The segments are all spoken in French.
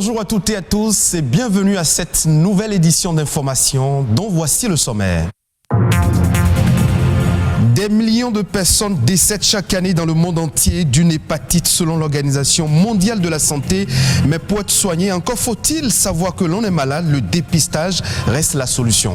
Bonjour à toutes et à tous et bienvenue à cette nouvelle édition d'Information dont voici le sommaire. Des millions de personnes décèdent chaque année dans le monde entier d'une hépatite selon l'Organisation mondiale de la santé. Mais pour être soigné, encore faut-il savoir que l'on est malade, le dépistage reste la solution.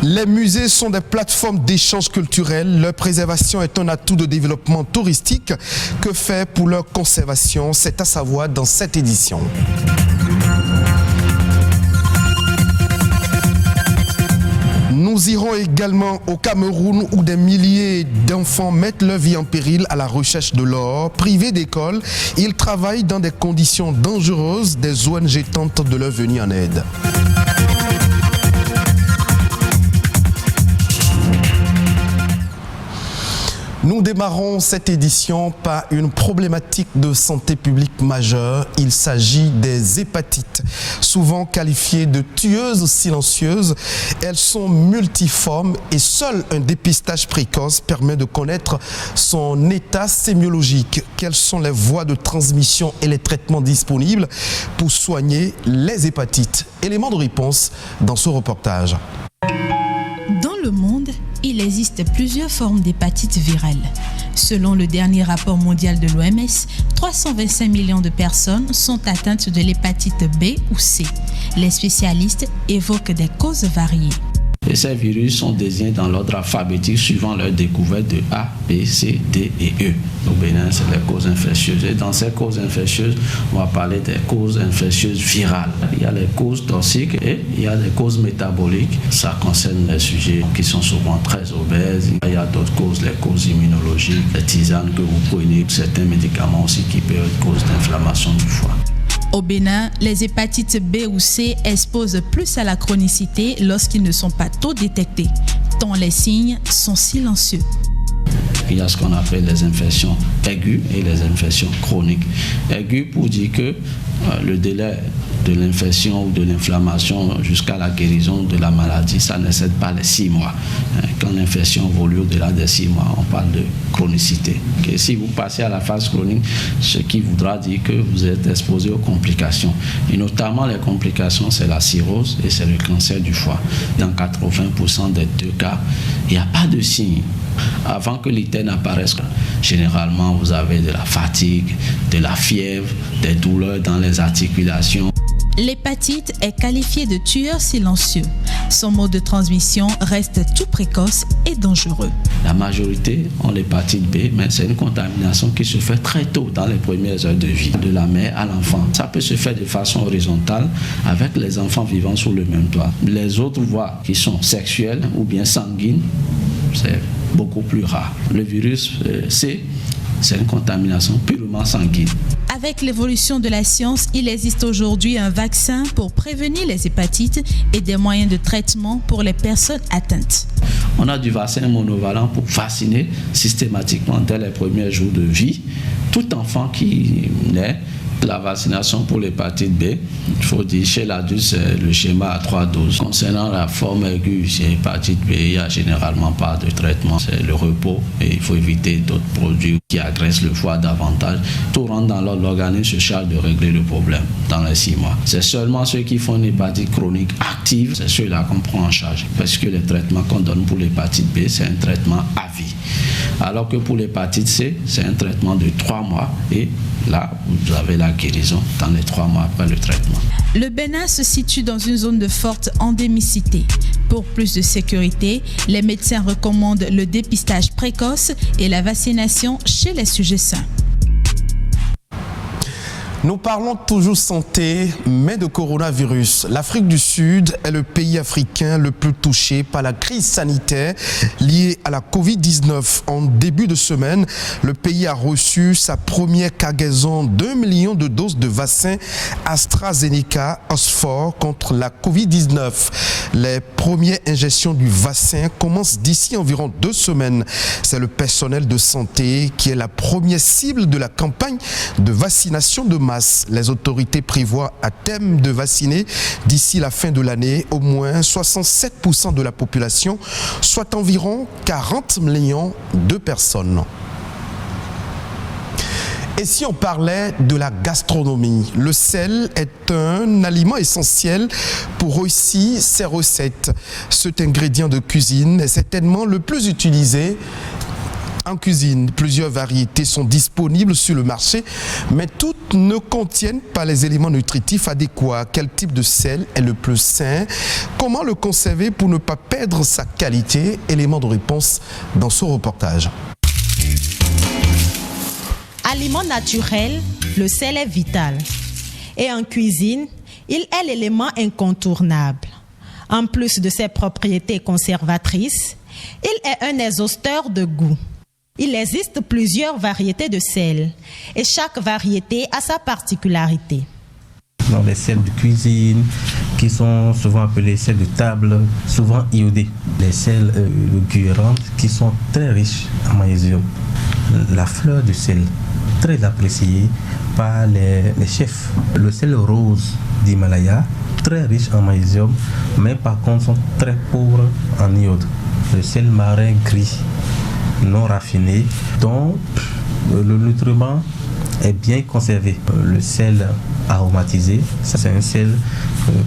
Les musées sont des plateformes d'échange culturel. Leur préservation est un atout de développement touristique. Que faire pour leur conservation? C'est à savoir dans cette édition. Nous irons également au Cameroun où des milliers d'enfants mettent leur vie en péril à la recherche de l'or. Privés d'école, ils travaillent dans des conditions dangereuses. Des ONG tentent de leur venir en aide. Nous démarrons cette édition par une problématique de santé publique majeure. Il s'agit des hépatites, souvent qualifiées de tueuses silencieuses. Elles sont multiformes et seul un dépistage précoce permet de connaître son état sémiologique. Quelles sont les voies de transmission et les traitements disponibles pour soigner les hépatites? Élément de réponse dans ce reportage. Dans le monde, il existe plusieurs formes d'hépatite virale. Selon le dernier rapport mondial de l'OMS, 325 millions de personnes sont atteintes de l'hépatite B ou C. Les spécialistes évoquent des causes variées. Et ces virus sont désignés dans l'ordre alphabétique suivant leur découverte de A, B, C, D et E. Au Bénin, c'est les causes infectieuses. Et dans ces causes infectieuses, on va parler des causes infectieuses virales. Il y a les causes toxiques et il y a des causes métaboliques. Ça concerne les sujets qui sont souvent très obèses. Il y a d'autres causes, les causes immunologiques, les tisanes que vous prenez, certains médicaments aussi qui peuvent être cause d'inflammation du foie. Au Bénin, les hépatites B ou C exposent plus à la chronicité lorsqu'ils ne sont pas tôt détectés, tant les signes sont silencieux. Il y a ce qu'on appelle les infections aiguës et les infections chroniques. Aiguës pour dire que le délai de l'infection ou de l'inflammation jusqu'à la guérison de la maladie, ça n'excède pas les 6 mois. Quand l'infection évolue au-delà des 6 mois, on parle de chronicité. Et si vous passez à la phase chronique, ce qui voudra dire que vous êtes exposé aux complications. Et notamment les complications, c'est la cirrhose et c'est le cancer du foie. Dans 80% des 2 cas, il n'y a pas de signe. Avant que l'ITER n'apparaisse, généralement vous avez de la fatigue, de la fièvre, des douleurs dans les articulations. L'hépatite est qualifiée de tueur silencieux. Son mode de transmission reste tout précoce et dangereux. La majorité ont l'hépatite B, mais c'est une contamination qui se fait très tôt dans les premières heures de vie, de la mère à l'enfant. Ça peut se faire de façon horizontale avec les enfants vivant sous le même toit. Les autres voies qui sont sexuelles ou bien sanguines, c'est beaucoup plus rare. Le virus C, c'est une contamination purement sanguine. Avec l'évolution de la science, il existe aujourd'hui un vaccin pour prévenir les hépatites et des moyens de traitement pour les personnes atteintes. On a du vaccin monovalent pour vacciner systématiquement dès les premiers jours de vie tout enfant qui naît. La vaccination pour l'hépatite B, il faut dire chez l'adulte, c'est le schéma à 3 doses. Concernant la forme aiguë chez l'hépatite B, il n'y a généralement pas de traitement, c'est le repos et il faut éviter d'autres produits qui agressent le foie davantage. Tout rentre dans l'ordre, l'organisme se charge de régler le problème dans les 6 mois. C'est seulement ceux qui font une hépatite chronique active, c'est ceux-là qu'on prend en charge. Parce que le traitement qu'on donne pour l'hépatite B, c'est un traitement à vie. Alors que pour l'hépatite C, c'est un traitement de 3 mois et là, vous avez la guérison dans les 3 mois après le traitement. Le Bénin se situe dans une zone de forte endémicité. Pour plus de sécurité, les médecins recommandent le dépistage précoce et la vaccination chez les sujets sains. Nous parlons toujours santé, mais de coronavirus. L'Afrique du Sud est le pays africain le plus touché par la crise sanitaire liée à la Covid-19. En début de semaine, le pays a reçu sa première cargaison d'1 million de doses de vaccin AstraZeneca Oxford contre la Covid-19. Les premières injections du vaccin commencent d'ici environ 2 semaines. C'est le personnel de santé qui est la première cible de la campagne de vaccination de masse. Les autorités prévoient à terme de vacciner d'ici la fin de l'année au moins 67% de la population, soit environ 40 millions de personnes. Et si on parlait de la gastronomie, le sel est un aliment essentiel pour réussir ses recettes. Cet ingrédient de cuisine est certainement le plus utilisé en cuisine. Plusieurs variétés sont disponibles sur le marché, mais toutes ne contiennent pas les éléments nutritifs adéquats. Quel type de sel est le plus sain? Comment le conserver pour ne pas perdre sa qualité? Élément de réponse dans ce reportage. Aliment naturel, le sel est vital. Et en cuisine, il est l'élément incontournable. En plus de ses propriétés conservatrices, il est un exhausteur de goût. Il existe plusieurs variétés de sel et chaque variété a sa particularité. Dans les sels de cuisine, qui sont souvent appelés sels de table, souvent iodés. Les sels de Guérande, qui sont très riches en magnésium. La fleur du sel, très appréciée par les chefs. Le sel rose d'Himalaya, très riche en magnésium, mais par contre sont très pauvres en iode. Le sel marin gris, non raffiné, dont le nutriment est bien conservé. Le sel aromatisé, ça c'est un sel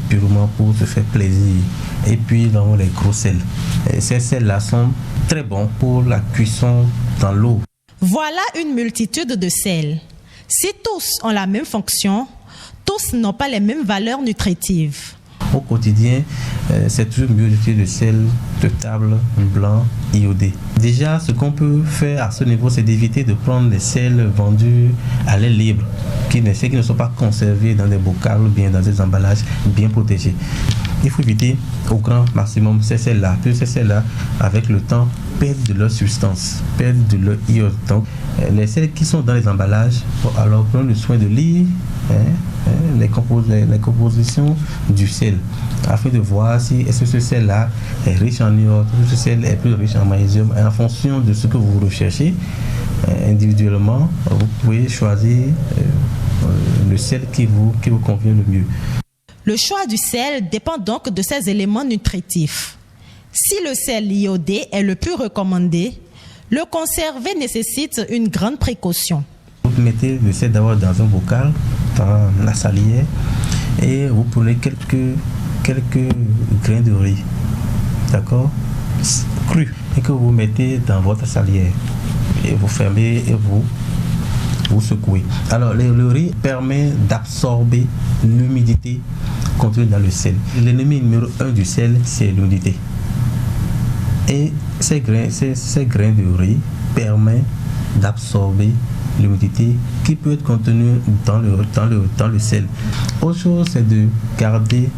purement pour se faire plaisir. Et puis dans les gros sels. Et ces sels-là sont très bons pour la cuisson dans l'eau. Voilà une multitude de sels. Si tous ont la même fonction, tous n'ont pas les mêmes valeurs nutritives. Au quotidien, c'est toujours mieux d'utiliser le sel de table blanc iodé. Déjà, ce qu'on peut faire à ce niveau, c'est d'éviter de prendre des sels vendus à l'air libre, qui ne sont pas conservés dans des bocaux ou bien dans des emballages bien protégés. Il faut éviter au grand maximum ces sels-là. Tous ces sels-là, avec le temps, perdent de leur substance, perdent de leur iode. Donc, les sels qui sont dans les emballages, alors prenons le soin de lire les compositions du sel, afin de voir si est-ce que ce sel-là est riche en iode, ce sel est plus riche en magnésium. Et en fonction de ce que vous recherchez, individuellement, vous pouvez choisir le sel qui vous convient le mieux. Le choix du sel dépend donc de ses éléments nutritifs. Si le sel iodé est le plus recommandé, le conserver nécessite une grande précaution. Vous mettez le sel d'abord dans un bocal, dans la salière, et vous prenez quelques grains de riz, d'accord, cru, et que vous mettez dans votre salière, et vous fermez et vous secouez. Alors le riz permet d'absorber l'humidité contenue dans le sel. L'ennemi numéro 1 du sel, c'est l'humidité. Et ces grains de riz permettent d'absorber l'humidité qui peut être contenue dans le sel. Autre chose, c'est de garder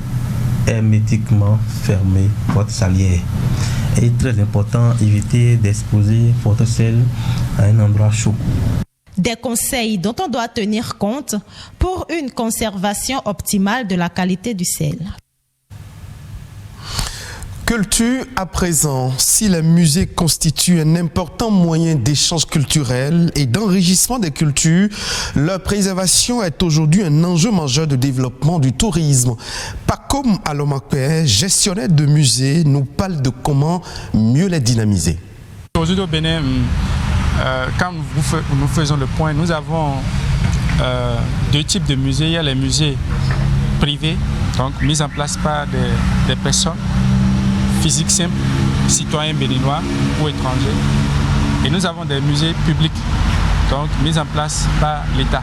hermétiquement fermé votre salière. Et très important, éviter d'exposer votre sel à un endroit chaud. Des conseils dont on doit tenir compte pour une conservation optimale de la qualité du sel. Culture à présent. Si les musées constituent un important moyen d'échange culturel et d'enrichissement des cultures, leur préservation est aujourd'hui un enjeu majeur de développement du tourisme. Pacom Alomakwe, gestionnaire de musées, nous parle de comment mieux les dynamiser. Aujourd'hui au Bénin, quand nous faisons le point, nous avons deux types de musées. Il y a les musées privés, donc mis en place par des personnes physiques simples, citoyens béninois ou étrangers. Et nous avons des musées publics, donc mis en place par l'État.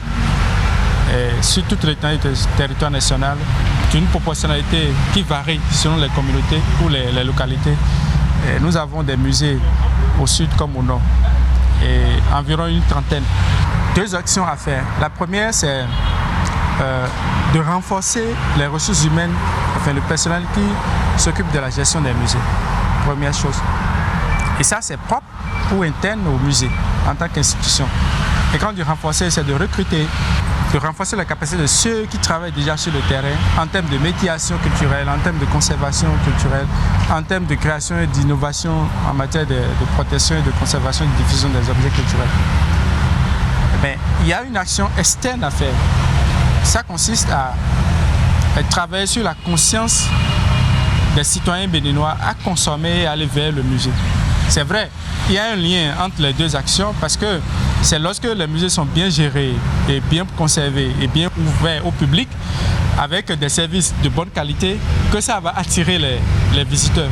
Sur toute l'étendue du territoire national, d'une proportionnalité qui varie selon les communautés ou les localités. Et nous avons des musées au sud comme au nord, et environ une trentaine. Deux actions à faire. La première, c'est de renforcer les ressources humaines, enfin le personnel qui s'occupe de la gestion des musées. Première chose. Et ça, c'est propre ou interne au musée en tant qu'institution. Et quand on dit renforcer, c'est de recruter, de renforcer la capacité de ceux qui travaillent déjà sur le terrain en termes de médiation culturelle, en termes de conservation culturelle, en termes de création et d'innovation en matière de protection et de conservation et de diffusion des objets culturels. Mais il y a une action externe à faire. Ça consiste à travailler sur la conscience des citoyens béninois à consommer et aller vers le musée. C'est vrai, il y a un lien entre les deux actions parce que c'est lorsque les musées sont bien gérés et bien conservés et bien ouverts au public avec des services de bonne qualité que ça va attirer les visiteurs.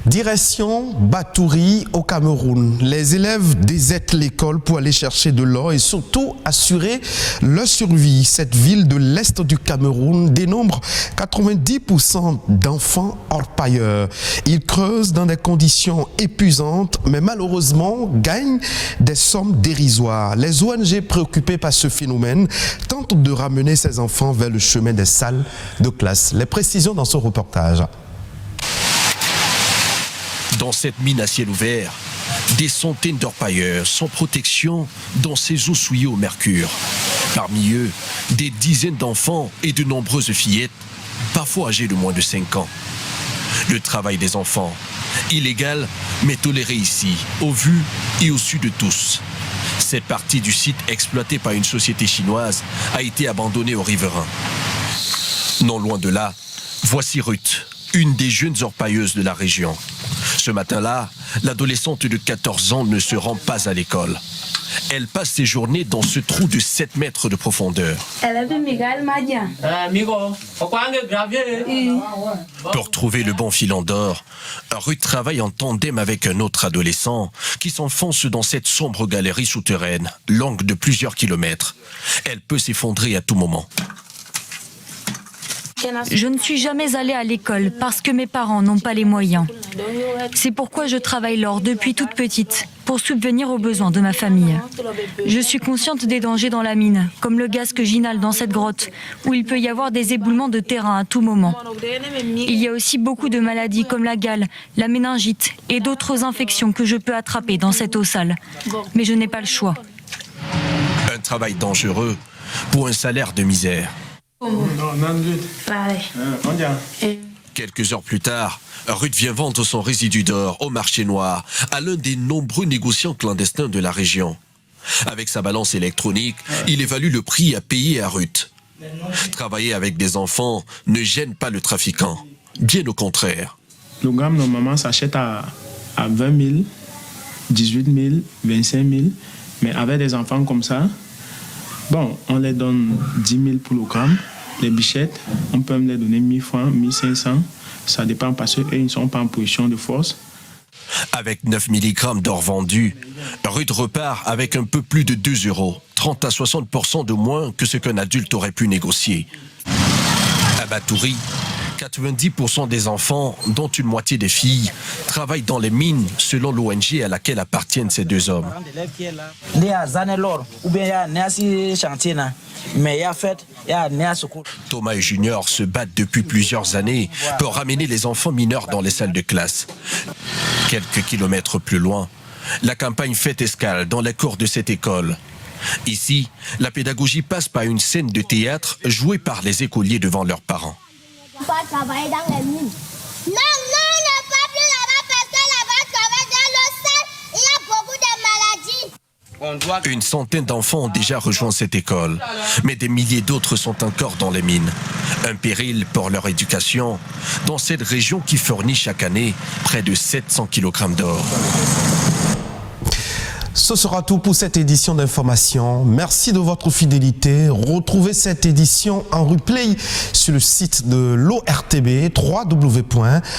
Direction Batouri au Cameroun. Les élèves désertent l'école pour aller chercher de l'or et surtout assurer leur survie. Cette ville de l'Est du Cameroun dénombre 90% d'enfants orpailleurs. Ils creusent dans des conditions épuisantes, mais malheureusement gagnent des sommes dérisoires. Les ONG préoccupées par ce phénomène tentent de ramener ces enfants vers le chemin des salles de classe. Les précisions dans ce reportage. Dans cette mine à ciel ouvert, des centaines d'orpailleurs sans protection dans ces eaux souillées au mercure. Parmi eux, des dizaines d'enfants et de nombreuses fillettes, parfois âgées de moins de 5 ans. Le travail des enfants, illégal mais toléré ici, au vu et au su de tous. Cette partie du site exploité par une société chinoise a été abandonnée aux riverains. Non loin de là, voici Ruth, une des jeunes orpailleuses de la région. Ce matin-là, l'adolescente de 14 ans ne se rend pas à l'école. Elle passe ses journées dans ce trou de 7 mètres de profondeur. Pour trouver le bon filon d'or, Ruth travaille en tandem avec un autre adolescent qui s'enfonce dans cette sombre galerie souterraine, longue de plusieurs kilomètres. Elle peut s'effondrer à tout moment. Je ne suis jamais allée à l'école parce que mes parents n'ont pas les moyens. C'est pourquoi je travaille l'or depuis toute petite, pour subvenir aux besoins de ma famille. Je suis consciente des dangers dans la mine, comme le gaz que j'inhale dans cette grotte, où il peut y avoir des éboulements de terrain à tout moment. Il y a aussi beaucoup de maladies comme la gale, la méningite et d'autres infections que je peux attraper dans cette eau sale. Mais je n'ai pas le choix. Un travail dangereux pour un salaire de misère. Quelques heures plus tard, Ruth vient vendre son résidu d'or au marché noir à l'un des nombreux négociants clandestins de la région. Avec sa balance électronique, il évalue le prix à payer à Ruth. Travailler avec des enfants ne gêne pas le trafiquant, bien au contraire. Le gramme normalement s'achète à 20 000, 18 000, 25 000, mais avec des enfants comme ça, bon, on les donne 10 000 pour le gramme. Les bichettes, on peut les donner 1000 francs, 1500. Ça dépend parce qu'ils ne sont pas en position de force. Avec 9 mg d'or vendu, Ruth repart avec un peu plus de 2 €, 30 à 60% de moins que ce qu'un adulte aurait pu négocier. À Batouri, 90% des enfants, dont une moitié des filles, travaillent dans les mines selon l'ONG à laquelle appartiennent ces deux hommes. Thomas et Junior se battent depuis plusieurs années pour ramener les enfants mineurs dans les salles de classe. Quelques kilomètres plus loin, la campagne fait escale dans les cours de cette école. Ici, la pédagogie passe par une scène de théâtre jouée par les écoliers devant leurs parents. Pas travailler dans les mines. Non, ne pas plus là-bas parce que là-bas, travailler dans le sel, il y a beaucoup de maladies. Une centaine d'enfants ont déjà rejoint cette école, mais des milliers d'autres sont encore dans les mines. Un péril pour leur éducation dans cette région qui fournit chaque année près de 700 kg d'or. Ce sera tout pour cette édition d'information. Merci de votre fidélité. Retrouvez cette édition en replay sur le site de l'ORTB, www.ortb.bj.